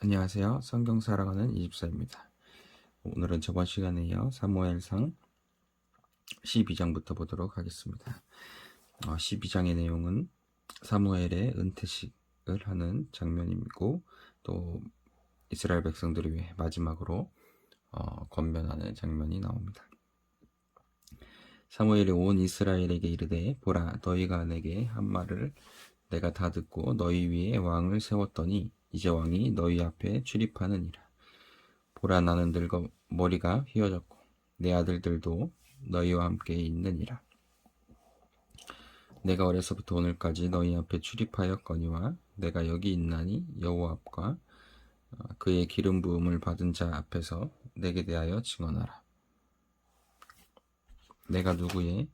안녕하세요. 성경 살아가는 이집사입니다. 오늘은 저번 시간에 이어 사무엘상 12장부터 보도록 하겠습니다. 12장의 내용은 사무엘의 은퇴식을 하는 장면이고, 또 이스라엘 백성들을 위해 마지막으로 권면하는 장면이 나옵니다. 사무엘이 온 이스라엘에게 이르되, 보라, 너희가 내게 한 말을 내가 다 듣고 너희 위에 왕을 세웠더니 이제 왕이 너희 앞에 출입하느니라. 보라, 나는 늙어 머리가 휘어졌고 내 아들들도 너희와 함께 있느니라. 내가 어려서부터 오늘까지 너희 앞에 출입하였거니와 내가 여기 있나니 여호와 앞과 그의 기름 부음을 받은 자 앞에서 내게 대하여 증언하라. 내가 누구의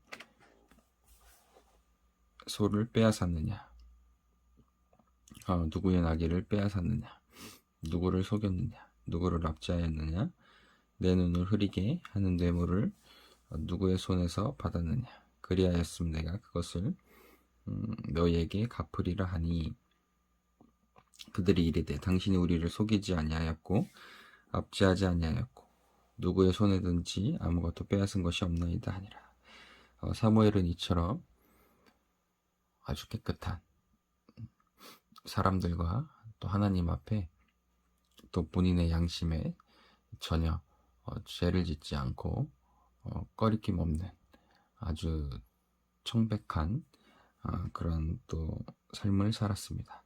소를 빼앗았느냐? 누구의 나귀를 빼앗았느냐? 누구를 속였느냐? 누구를 납치하였느냐? 내 눈을 흐리게 하는 뇌물을 누구의 손에서 받았느냐? 그리하였음 내가 그것을 너희에게 갚으리라 하니, 그들이 이르되 당신이 우리를 속이지 아니하였고 압제하지 아니하였고 누구의 손에든지 아무것도 빼앗은 것이 없나이다 하니라. 사무엘은 이처럼 아주 깨끗한 사람들과 또 하나님 앞에 또 본인의 양심에 전혀 죄를 짓지 않고 꺼리낌 없는 아주 청백한 그런 또 삶을 살았습니다.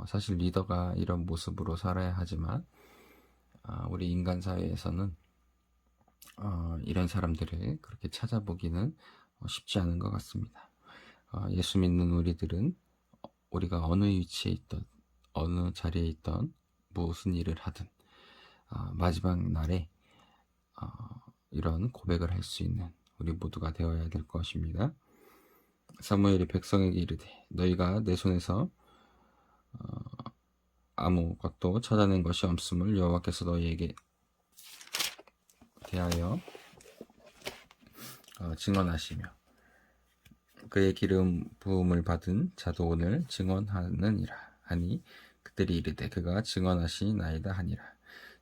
사실 리더가 이런 모습으로 살아야 하지만 우리 인간 사회에서는 이런 사람들을 그렇게 찾아보기는 쉽지 않은 것 같습니다. 예수 믿는 우리들은 우리가 어느 위치에 있던 어느 자리에 있던 무슨 일을 하든 마지막 날에 이런 고백을 할 수 있는 우리 모두가 되어야 될 것입니다. 사무엘이 백성에게 이르되 너희가 내 손에서 아무것도 찾아낸 것이 없음을 여호와께서 너희에게 대하여 증언하시며 그의 기름 부음을 받은 자도 오늘 증언하느니라 하니, 그들이 이르되 그가 증언하시나이다 하니라.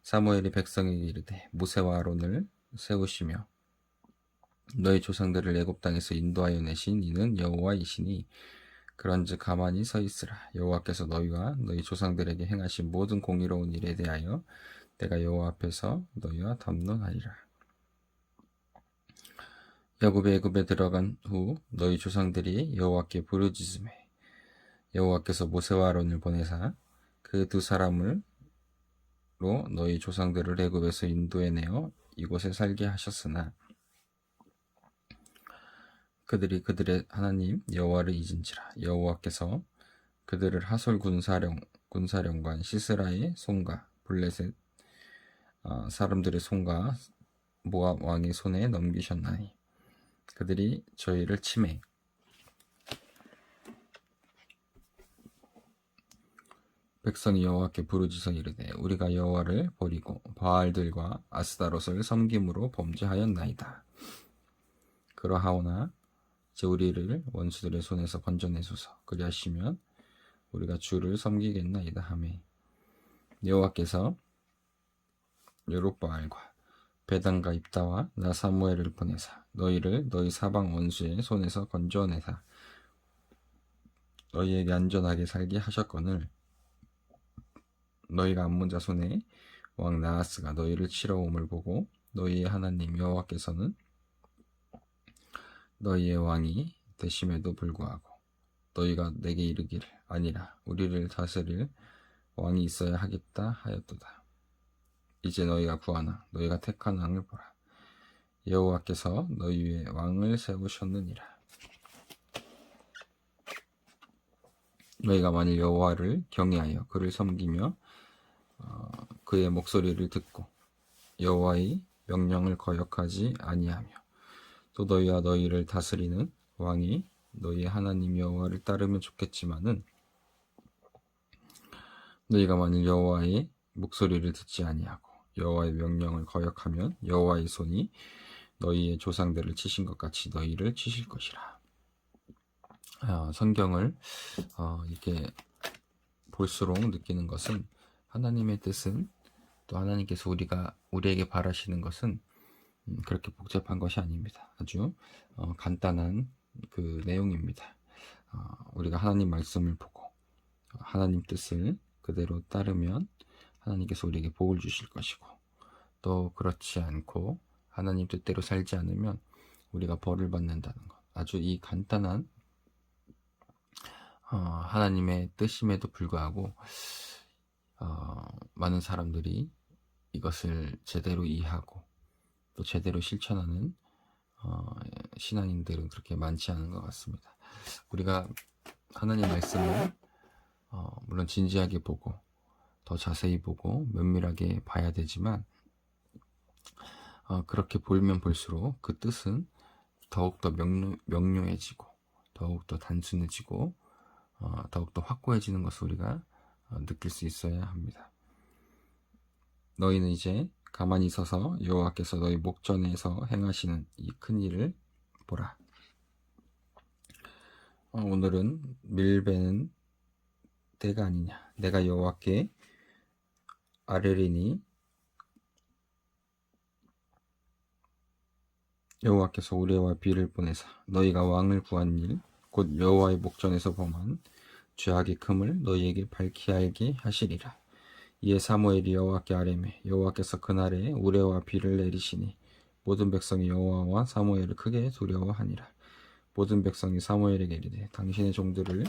사무엘이 백성에게 이르되 모세와 아론을 세우시며 너희 조상들을 애굽 땅에서 인도하여 내신 이는 여호와이시니 그런즉 가만히 서 있으라. 여호와께서 너희와 너희 조상들에게 행하신 모든 공의로운 일에 대하여 내가 여호와 앞에서 너희와 담론하리라. 야곱이 애굽에 들어간 후 너희 조상들이 여호와께 부르짖음에 여호와께서 모세와 아론을 보내사 그 두 사람으로 너희 조상들을 애굽에서 인도해내어 이곳에 살게 하셨으나 그들이 그들의 하나님 여호와를 잊은지라. 여호와께서 그들을 하솔 군사령관 시스라의 손과 블레셋 사람들의 손과 모압 왕의 손에 넘기셨나니 그들이 저희를 치매 백성이 여호와께 부르짖어 이르되 우리가 여호와를 버리고 바알들과 아스다롯을 섬김으로 범죄하였나이다. 그러하오나 이제 우리를 원수들의 손에서 건져내소서. 그리하시면 우리가 주를 섬기겠나이다 하매 여호와께서 여룹바알과 베단과 입다와 나 사무엘을 보내사 너희를 너희 사방 원수의 손에서 건져내사 너희에게 안전하게 살게 하셨거늘 너희가 암몬 자손의 왕 나하스가 너희를 치러 옴을 보고 너희의 하나님 여호와께서는 너희의 왕이 되심에도 불구하고 너희가 내게 이르기를 아니라 우리를 다스릴 왕이 있어야 하겠다 하였도다. 이제 너희가 구하나 너희가 택한 왕을 보라. 여호와께서 너희 위에 왕을 세우셨느니라. 너희가 만일 여호와를 경외하여 그를 섬기며 그의 목소리를 듣고 여호와의 명령을 거역하지 아니하며 또 너희와 너희를 다스리는 왕이 너희의 하나님 여호와를 따르면 좋겠지만은 너희가 만일 여호와의 목소리를 듣지 아니하고 여호와의 명령을 거역하면 여호와의 손이 너희의 조상들을 치신 것 같이 너희를 치실 것이라. 성경을 이렇게 볼수록 느끼는 것은 하나님의 뜻은, 또 하나님께서 우리에게 바라시는 것은 그렇게 복잡한 것이 아닙니다. 아주 간단한 그 내용입니다. 우리가 하나님 말씀을 보고 하나님 뜻을 그대로 따르면 하나님께서 우리에게 복을 주실 것이고, 또 그렇지 않고 하나님 뜻대로 살지 않으면 우리가 벌을 받는다는 것. 아주 이 간단한 하나님의 뜻임에도 불구하고 많은 사람들이 이것을 제대로 이해하고 또 제대로 실천하는 신앙인들은 그렇게 많지 않은 것 같습니다. 우리가 하나님 말씀을 물론 진지하게 보고 더 자세히 보고 면밀하게 봐야 되지만, 그렇게 보면 볼수록 그 뜻은 더욱더 명료해지고 더욱더 단순해지고 더욱더 확고해지는 것을 우리가 느낄 수 있어야 합니다. 너희는 이제 가만히 서서 여호와께서 너희 목전에서 행하시는 이 큰 일을 보라. 오늘은 밀베는 때가 아니냐, 내가 여호와께 아뢰리니 여호와께서 우레와 비를 보내사 너희가 왕을 구한 일 곧 여호와의 목전에서 범한 죄악의 금을 너희에게 밝히 알게 하시리라. 이에 사무엘이 여호와께 아뢰매 여호와께서 그날에 우레와 비를 내리시니 모든 백성이 여호와와 사무엘을 크게 두려워하니라. 모든 백성이 사무엘에게 이르되 당신의 종들을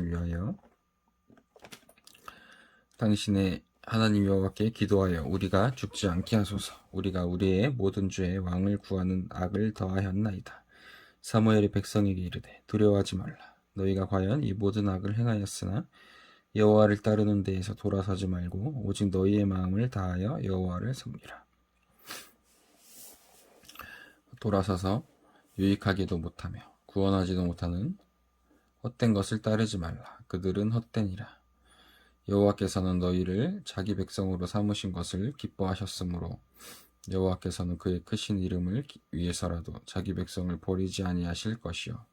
위하여 당신의 하나님 여호와께 기도하여 우리가 죽지 않게 하소서. 우리가 우리의 모든 죄에 왕을 구하는 악을 더하였나이다. 사무엘이 백성에게 이르되 두려워하지 말라. 너희가 과연 이 모든 악을 행하였으나 여호와를 따르는 데에서 돌아서지 말고 오직 너희의 마음을 다하여 여호와를 섬기라. 돌아서서 유익하기도 못하며 구원하지도 못하는 헛된 것을 따르지 말라. 그들은 헛되니라. 여호와께서는 너희를 자기 백성으로 삼으신 것을 기뻐하셨으므로 여호와께서는 그의 크신 이름을 위해서라도 자기 백성을 버리지 아니하실 것이요,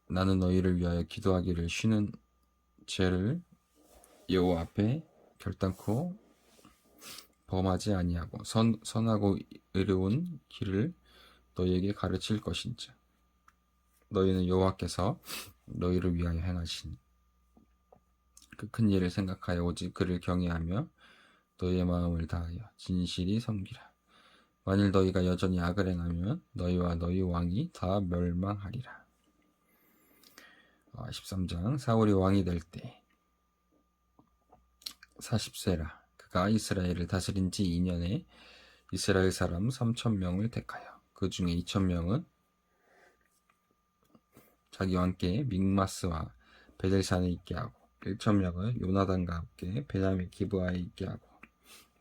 나는 너희를 위하여 기도하기를 쉬는 죄를 여호와 앞에 결단코 범하지 아니하고 선하고 의로운 길을 너희에게 가르칠 것인지, 너희는 여호와께서 너희를 위하여 행하신 그 큰 일을 생각하여 오직 그를 경외하며 너희의 마음을 다하여 진실이 섬기라. 만일 너희가 여전히 악을 행하면 너희와 너희 왕이 다 멸망하리라. 13장 사울이 왕이 될 때 40세라. 그가 이스라엘을 다스린 지 2년에 이스라엘 사람 3,000명을 택하여 그 중에 2,000명은 자기와 함께 믹마스와 베델산에 있게 하고 1,000명을 요나단과 함께 베냐민 기브아에 있게 하고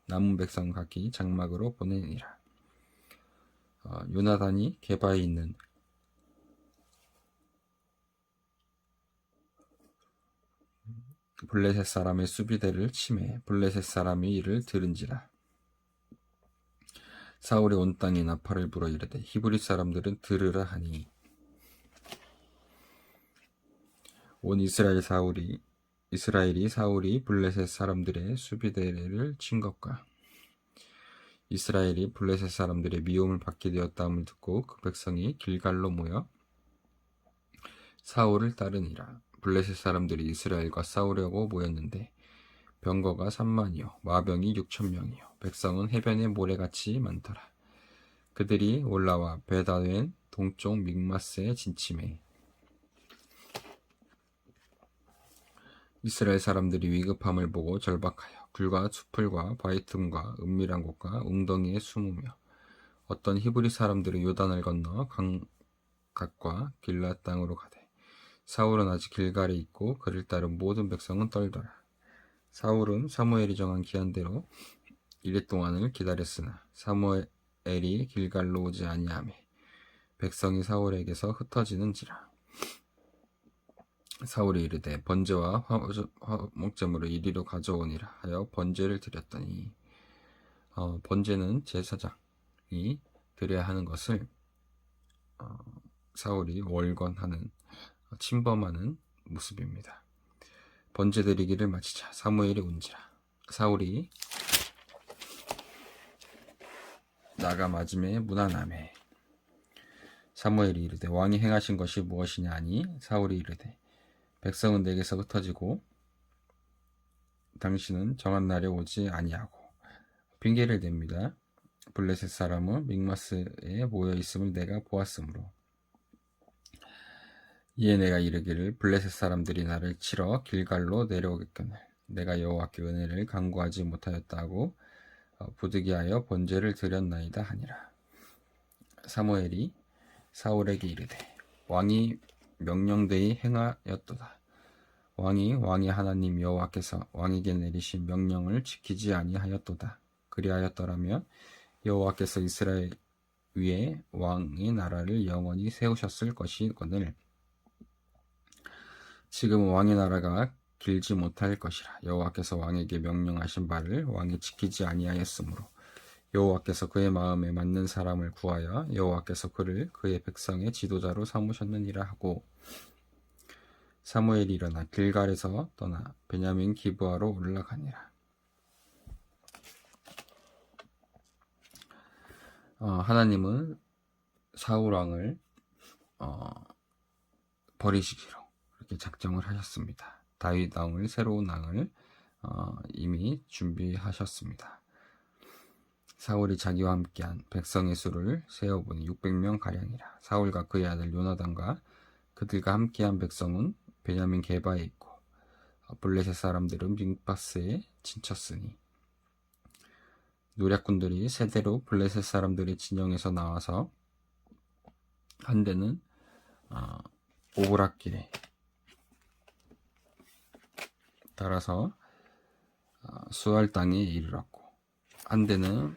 남은 백성 각기 장막으로 보내니라. 요나단이 게바에 있는 블레셋 사람의 수비대를 치매 블레셋 사람이 이를 들은지라. 사울이 온 땅에 나팔을 불어 이르되 히브리 사람들은 들으라 하니 온 이스라엘이 사울이 블레셋 사람들의 수비대를 친 것과 이스라엘이 블레셋 사람들의 미움을 받게 되었다함을 듣고 그 백성이 길갈로 모여 사울을 따르니라. 블레셋 사람들이 이스라엘과 싸우려고 모였는데 병거가 3만이요 마병이 6,000명이요 백성은 해변의 모래같이 많더라. 그들이 올라와 베다웬 동쪽 믹마스에 진침해 이스라엘 사람들이 위급함을 보고 절박하여 굴과 수풀과 바위 틈과 은밀한 곳과 웅덩이에 숨으며 어떤 히브리 사람들은 요단을 건너 강갓과 길랏 땅으로 가되 사울은 아직 길갈에 있고 그를 따른 모든 백성은 떨더라. 사울은 사무엘이 정한 기한대로 이레 동안을 기다렸으나 사무엘이 길갈로 오지 아니하매 백성이 사울에게서 흩어지는지라. 사울이 이르되 번제와 화목제물을 이리로 가져오니라 하여 번제를 드렸더니 번제는 제사장이 드려야 하는 것을 사울이 월권하는, 침범하는 모습입니다. 번제 드리기를 마치자 사무엘이 온지라. 사울이 나가 맞음에 무난함에. 사무엘이 이르되 왕이 행하신 것이 무엇이냐 하니 사울이 이르되 백성은 내게서 흩어지고 당신은 정한 날에 오지 아니하고 핑계를 댑니다. 블레셋 사람은 믹마스에 모여 있음을 내가 보았으므로. 이에 내가 이르기를 블레셋 사람들이 나를 치러 길갈로 내려오겠거늘 내가 여호와께 은혜를 간구하지 못하였다고 부득이하여 번제를 드렸나이다 하니라. 사무엘이 사울에게 이르되 왕이 명령되이 행하였도다. 왕이 하나님 여호와께서 왕에게 내리신 명령을 지키지 아니하였도다. 그리하였더라면 여호와께서 이스라엘 위에 왕의 나라를 영원히 세우셨을 것이거늘 지금은 왕의 나라가 길지 못할 것이라. 여호와께서 왕에게 명령하신 바를 왕이 지키지 아니하였으므로 여호와께서 그의 마음에 맞는 사람을 구하여 여호와께서 그를 그의 백성의 지도자로 삼으셨느니라 하고 사무엘이 일어나 길갈에서 떠나 베냐민 기브아로 올라가니라. 하나님은 사울 왕을 버리시기로 그렇게 작정을 하셨습니다. 다윗 왕을, 새로운 왕을 이미 준비하셨습니다. 사울이 자기와 함께한 백성의 수를 세어보니 600명 가량이라. 사울과 그의 아들 요나단과 그들과 함께한 백성은 베냐민 게바에 있고 블레셋 사람들은 믹마스에 진쳤으니 노략군들이 세대로 블레셋 사람들의 진영에서 나와서 한 대는 오브락길에 따라서 수알 땅에 이르렀고 한 대는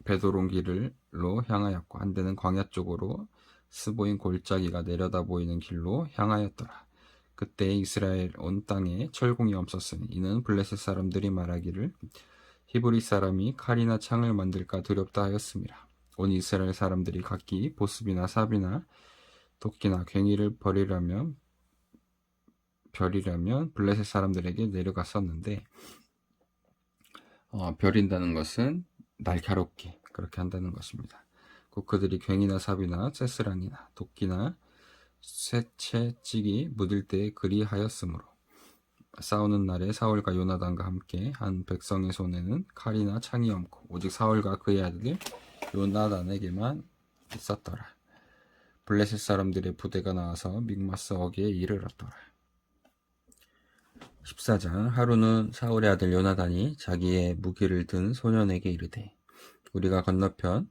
베도론 길로 향하였고 한 대는 광야 쪽으로 스보인 골짜기가 내려다 보이는 길로 향하였더라. 그때 이스라엘 온 땅에 철공이 없었으니 이는 블레셋 사람들이 말하기를 히브리 사람이 칼이나 창을 만들까 두렵다 하였습니다. 온 이스라엘 사람들이 각기 보습이나 삽이나 도끼나 괭이를 벌이려면 블레셋 사람들에게 내려갔었는데 벼린다는 것은 날카롭게 그렇게 한다는 것입니다. 곧 그들이 괭이나 삽이나 쇠스랑이나 도끼나 쇠채찍이 묻을 때에 그리하였으므로 싸우는 날에 사울과 요나단과 함께 한 백성의 손에는 칼이나 창이 없고 오직 사울과 그의 아들 요나단에게만 있었더라. 블레셋 사람들의 부대가 나와서 믹마스 어귀에 이르렀더라. 14장. 하루는 사울의 아들 요나단이 자기의 무기를 든 소년에게 이르되 우리가 건너편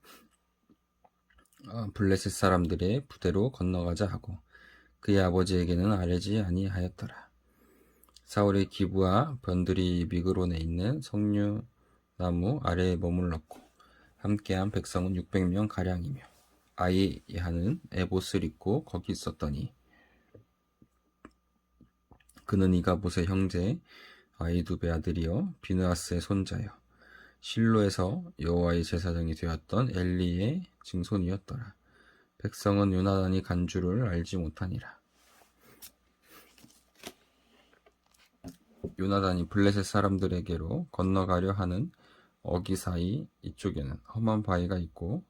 블레셋 사람들의 부대로 건너가자 하고 그의 아버지에게는 아뢰지 아니하였더라. 사울의 기브와 변들이 미그론에 있는 석류나무 아래에 머물렀고 함께한 백성은 600명 가량이며 아이하는 에봇을 입고 거기 있었더니 그는 이가봇의 형제 아이두베 아들이요 비느하스의 손자요 실로에서 여호와의 제사장이 되었던 엘리의 증손이었더라. 백성은 요나단이 간 줄을 알지 못하니라. 요나단이 블레셋 사람들에게로 건너가려 하는 어기 사이 이쪽에는 험한 바위가 있고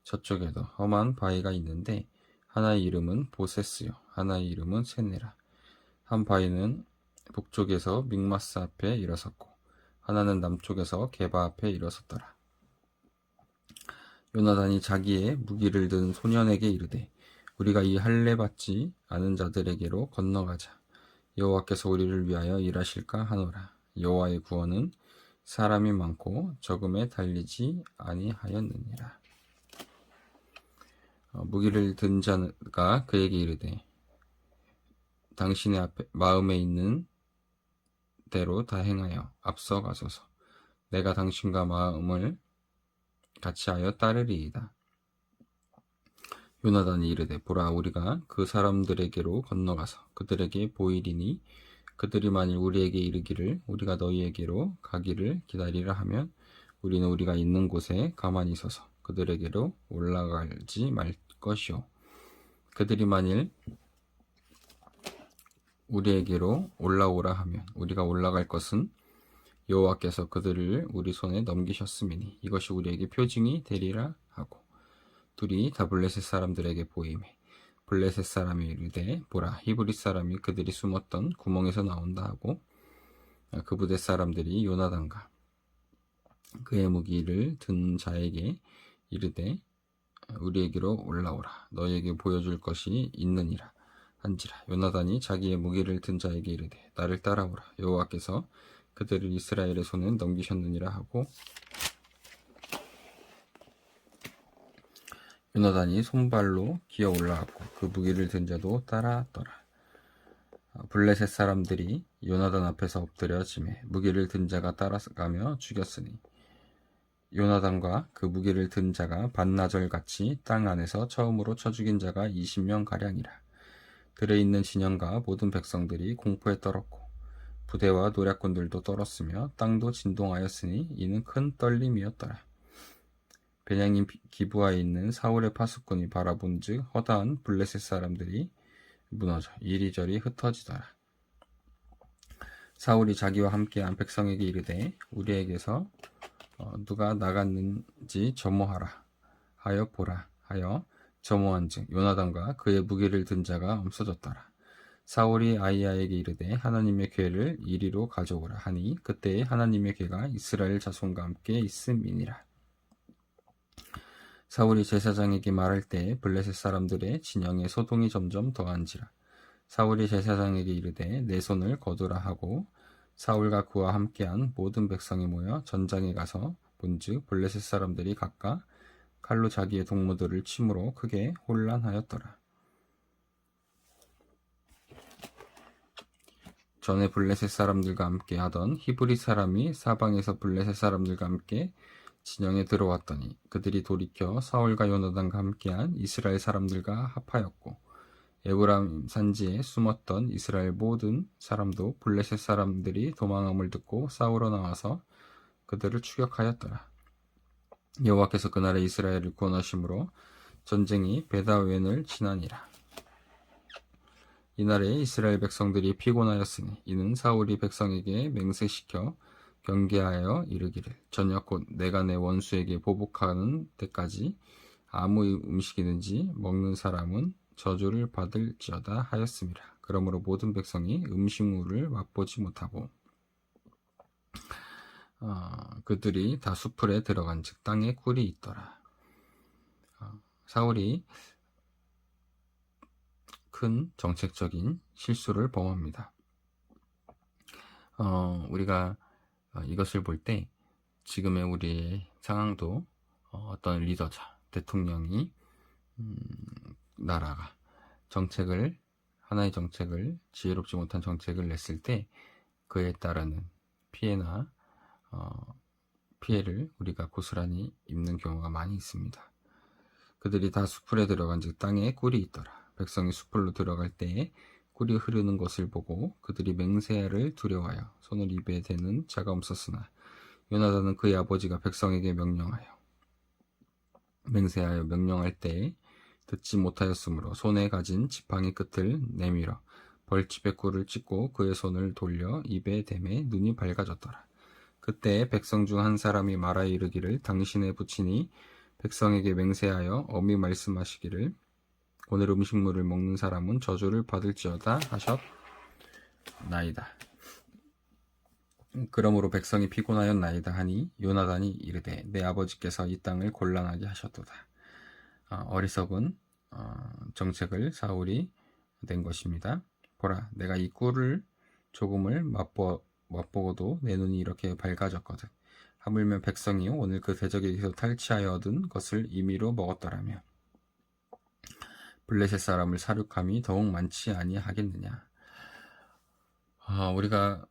저쪽에도 험한 바위가 있는데 하나의 이름은 보세스요 하나의 이름은 세네라. 한 바위는 북쪽에서 믹마스 앞에 일어섰고 하나는 남쪽에서 게바 앞에 일어섰더라. 요나단이 자기의 무기를 든 소년에게 이르되 우리가 이 할례 받지 않은 자들에게로 건너가자. 여호와께서 우리를 위하여 일하실까 하노라. 여호와의 구원은 사람이 많고 적음에 달리지 아니하였느니라. 무기를 든 자가 그에게 이르되 당신의 마음에 있는 대로 다 행하여 앞서 가소서. 내가 당신과 마음을 같이하여 따르리이다. 요나단이 이르되 보라 우리가 그 사람들에게로 건너가서 그들에게 보이리니 그들이 만일 우리에게 이르기를 우리가 너희에게로 가기를 기다리라 하면 우리는 우리가 있는 곳에 가만히 서서 그들에게로 올라가지 말 것이요. 그들이 만일 우리에게로 올라오라 하면 우리가 올라갈 것은 여호와께서 그들을 우리 손에 넘기셨음이니 이것이 우리에게 표징이 되리라 하고 둘이 다 블레셋 사람들에게 보이매 블레셋 사람이 이르되 보라 히브리 사람이 그들이 숨었던 구멍에서 나온다 하고 그 부대 사람들이 요나단과 그의 무기를 든 자에게 이르되 우리에게로 올라오라 너희에게 보여줄 것이 있느니라 한지라 요나단이 자기의 무기를 든 자에게 이르되 나를 따라오라 여호와께서 그들을 이스라엘의 손에 넘기셨느니라 하고 요나단이 손발로 기어 올라갔고 그 무기를 든 자도 따랐더라. 블레셋 사람들이 요나단 앞에서 엎드려 지매 무기를 든 자가 따라가며 죽였으니 요나단과 그 무기를 든 자가 반나절같이 땅 안에서 처음으로 쳐 죽인 자가 20명가량이라. 들에 있는 진영과 모든 백성들이 공포에 떨었고 부대와 노략군들도 떨었으며 땅도 진동하였으니 이는 큰 떨림이었더라. 베냐민 기브아에 있는 사울의 파수꾼이 바라본즉 허다한 블레셋 사람들이 무너져 이리저리 흩어지더라. 사울이 자기와 함께한 백성에게 이르되 우리에게서 누가 나갔는지 점호하라 하여 보라 하여 점호한즉 요나단과 그의 무기를 든 자가 없어졌더라. 사울이 아히야에게 이르되 하나님의 궤를 이리로 가져오라 하니 그때에 하나님의 궤가 이스라엘 자손과 함께 있음이니라. 사울이 제사장에게 말할 때 블레셋 사람들의 진영에 소동이 점점 더한지라. 사울이 제사장에게 이르되 내 손을 거두라 하고 사울과 그와 함께한 모든 백성이 모여 전장에 가서 본즉 블레셋 사람들이 각각 칼로 자기의 동무들을 침으로 크게 혼란하였더라. 전에 블레셋 사람들과 함께 하던 히브리 사람이 사방에서 블레셋 사람들과 함께 진영에 들어왔더니 그들이 돌이켜 사울과 요나단과 함께한 이스라엘 사람들과 합하였고 에브라임 산지에 숨었던 이스라엘 모든 사람도 블레셋 사람들이 도망함을 듣고 싸우러 나와서 그들을 추격하였더라. 여호와께서 그날에 이스라엘을 구원하심으로 전쟁이 베다웬을 지나니라. 이날에 이스라엘 백성들이 피곤하였으니 이는 사울이 백성에게 맹세시켜 경계하여 이르기를 저녁 곧 내가 내 원수에게 보복하는 때까지 아무 음식이든지 먹는 사람은 저주를 받을지어다 하였음이라. 그러므로 모든 백성이 음식물을 맛보지 못하고 그들이 다 수풀에 들어간즉 땅에 꿀이 있더라. 사울이 큰 정책적인 실수를 범합니다. 우리가 이것을 볼 때 지금의 우리의 상황도 어떤 리더자, 대통령이 나라가 하나의 정책을 지혜롭지 못한 정책을 냈을 때 그에 따르는 피해나 피해를 우리가 고스란히 입는 경우가 많이 있습니다. 그들이 다 수풀에 들어간즉 땅에 꿀이 있더라. 백성이 수풀로 들어갈 때에 꿀이 흐르는 것을 보고 그들이 맹세를 두려워하여 손을 입에 대는 자가 없었으나 요나단은 그의 아버지가 백성에게 맹세하여 명령할 때에 듣지 못하였으므로 손에 가진 지팡이 끝을 내밀어 벌집에 꿀을 찍고 그의 손을 돌려 입에 대매 눈이 밝아졌더라. 그때 백성 중 한 사람이 말하여 이르기를 당신의 부친이 백성에게 맹세하여 엄히 말씀하시기를 오늘 음식물을 먹는 사람은 저주를 받을지어다 하셨나이다. 그러므로 백성이 피곤하였나이다 하니 요나단이 이르되 내 아버지께서 이 땅을 곤란하게 하셨도다. 어리석은 정책을 사울이 낸 것입니다. 보라 내가 이 꿀을 조금을 맛보고도 내 눈이 이렇게 밝아졌거든. 하물며 백성이 오늘 그 대적에게서 탈취하여 얻은 것을 임의로 먹었더라며 블레셋 사람을 사륙함이 더욱 많지 아니하겠느냐. 우리가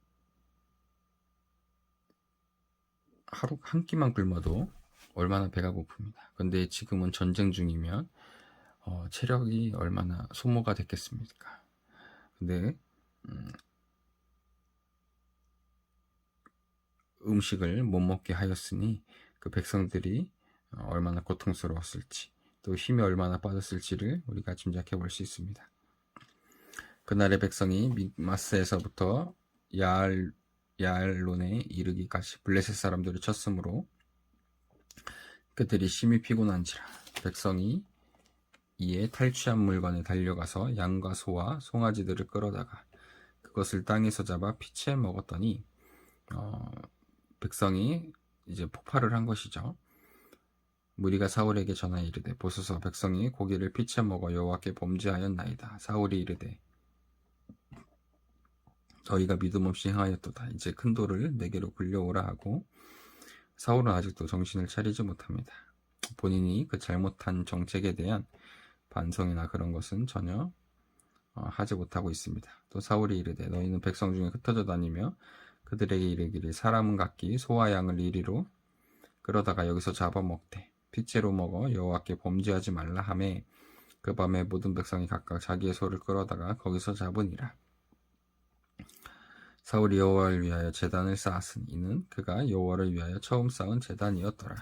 하루 한 끼만 굶어도 얼마나 배가 고픕니다. 근데 지금은 전쟁 중이면 체력이 얼마나 소모가 됐겠습니까? 근데 음식을 못 먹게 하였으니 그 백성들이 얼마나 고통스러웠을지, 또 힘이 얼마나 빠졌을지를 우리가 짐작해 볼 수 있습니다. 그날의 백성이 믹마스에서부터 야알론에 이르기까지 블레셋 사람들을 쳤으므로 그들이 심히 피곤한지라. 백성이 이에 탈취한 물건에 달려가서 양과 소와 송아지들을 끌어다가 그것을 땅에서 잡아 피채 먹었더니 백성이 이제 폭발을 한 것이죠. 무리가 사울에게 전하여 이르되 보소서 백성이 고기를 피채 먹어 여호와께 범죄하였나이다. 사울이 이르되 저희가 믿음 없이 행하였도다. 이제 큰 돌을 내게로 굴려오라 하고 사울은 아직도 정신을 차리지 못합니다. 본인이 그 잘못한 정책에 대한 반성이나 그런 것은 전혀 하지 못하고 있습니다. 또 사울이 이르되 너희는 백성 중에 흩어져 다니며 그들에게 이르기를 사람은 각기 소와 양을 이리로 끌어다가 여기서 잡아먹되 피째로 먹어 여호와께 범죄하지 말라 하매 그 밤에 모든 백성이 각각 자기의 소를 끌어다가 거기서 잡으니라. 사울이 여호와를 위하여 제단을 쌓았으니 이는 그가 여호와를 위하여 처음 쌓은 제단이었더라.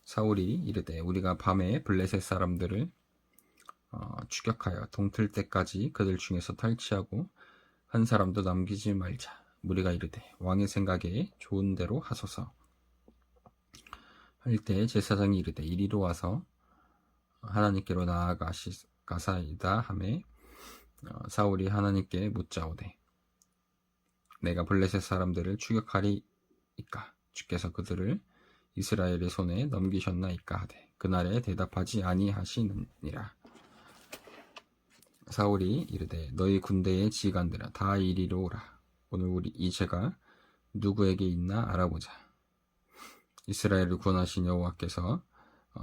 사울이 이르되 우리가 밤에 블레셋 사람들을 추격하여 동틀 때까지 그들 중에서 탈취하고 한 사람도 남기지 말자. 무리가 이르되 왕의 생각에 좋은 대로 하소서 할 때 제사장이 이르되 이리로 와서 하나님께로 나아가사이다 하매 사울이 하나님께 묻자오되 내가 블레셋 사람들을 추격하리이까 주께서 그들을 이스라엘의 손에 넘기셨나이까 하되 그날에 대답하지 아니하시느니라. 사울이 이르되 너희 군대의 지휘관들아 다 이리로 오라. 오늘 우리 이 죄가 누구에게 있나 알아보자. 이스라엘을 구원하신 여호와께서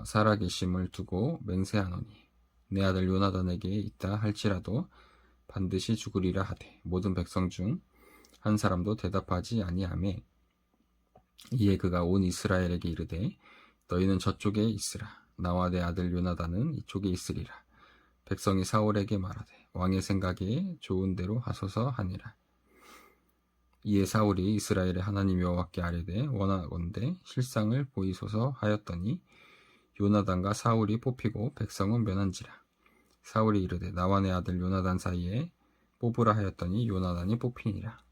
살아계심을 두고 맹세하노니 내 아들 요나단에게 있다 할지라도 반드시 죽으리라 하되 모든 백성 중 한 사람도 대답하지 아니하매 이에 그가 온 이스라엘에게 이르되 너희는 저쪽에 있으라. 나와 내 아들 요나단은 이쪽에 있으리라. 백성이 사울에게 말하되 왕의 생각에 좋은 대로 하소서 하니라. 이에 사울이 이스라엘의 하나님 여호와께 아뢰되 원하건대 실상을 보이소서 하였더니 요나단과 사울이 뽑히고 백성은 면한지라. 사울이 이르되 나와 내 아들 요나단 사이에 뽑으라 하였더니 요나단이 뽑히니라.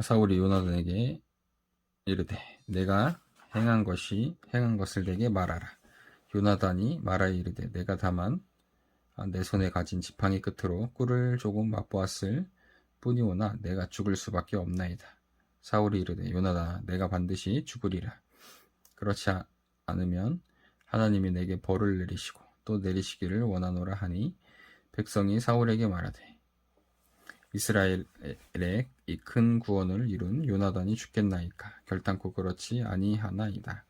사울이 요나단에게 이르되 내가 행한 것을 내게 말하라. 요나단이 말하여 이르되 내가 다만 내 손에 가진 지팡이 끝으로 꿀을 조금 맛보았을 뿐이오나 내가 죽을 수밖에 없나이다. 사울이 이르되 요나단아 내가 반드시 죽으리라. 그렇지 않으면 하나님이 내게 벌을 내리시고 또 내리시기를 원하노라 하니 백성이 사울에게 말하되 이스라엘의 이 큰 구원을 이룬 요나단이 죽겠나이까 결단코 그렇지 아니하나이다.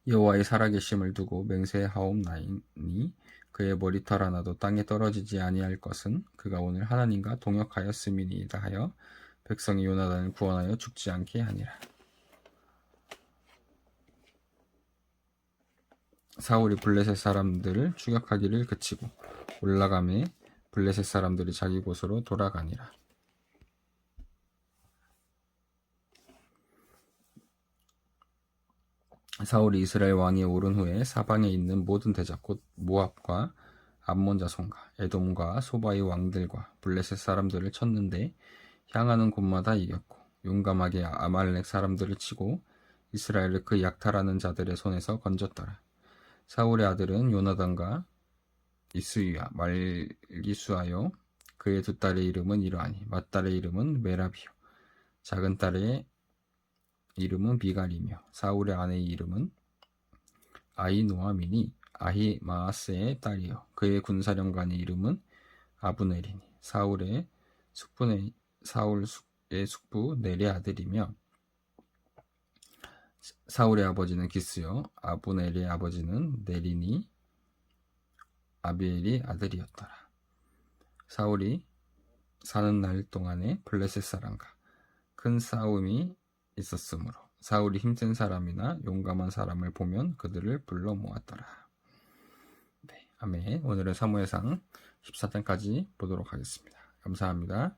여호와의 살아계심을 두고 맹세하옵나이니 그의 머리털 하나도 땅에 떨어지지 아니할 것은 그가 오늘 하나님과 동역하였음이니이다 하여 백성이 요나단을 구원하여 죽지 않게 하니라. 사울이 블레셋 사람들을 추격하기를 그치고 올라가매 블레셋 사람들이 자기 곳으로 돌아가니라. 사울이 이스라엘 왕이 오른 후에 사방에 있는 모든 대적 곧 모압과 암몬 자손과 에돔과 소바의 왕들과 블레셋 사람들을 쳤는데 향하는 곳마다 이겼고 용감하게 아말렉 사람들을 치고 이스라엘을 그 약탈하는 자들의 손에서 건졌더라. 사울의 아들은 요나단과 이스위와 말기수하여 그의 두 딸의 이름은 이러하니 맏딸의 이름은 메라비요 작은 딸의 이름은 비갈이며 사울의 아내의 이름은 아히노아미니 아히마아스의 딸이요 그의 군사령관의 이름은 아브넬이니 사울의 숙부 넬의 아들이며 사울의 아버지는 기스요 아브넬의 아버지는 넬이니 아비엘이 아들이었더라. 사울이 사는 날 동안에 블레셋 사람과 큰 싸움이 있었으므로 사울이 힘센 사람이나 용감한 사람을 보면 그들을 불러 모았더라. 네, 아멘. 오늘은 사무엘상 14장까지 보도록 하겠습니다. 감사합니다.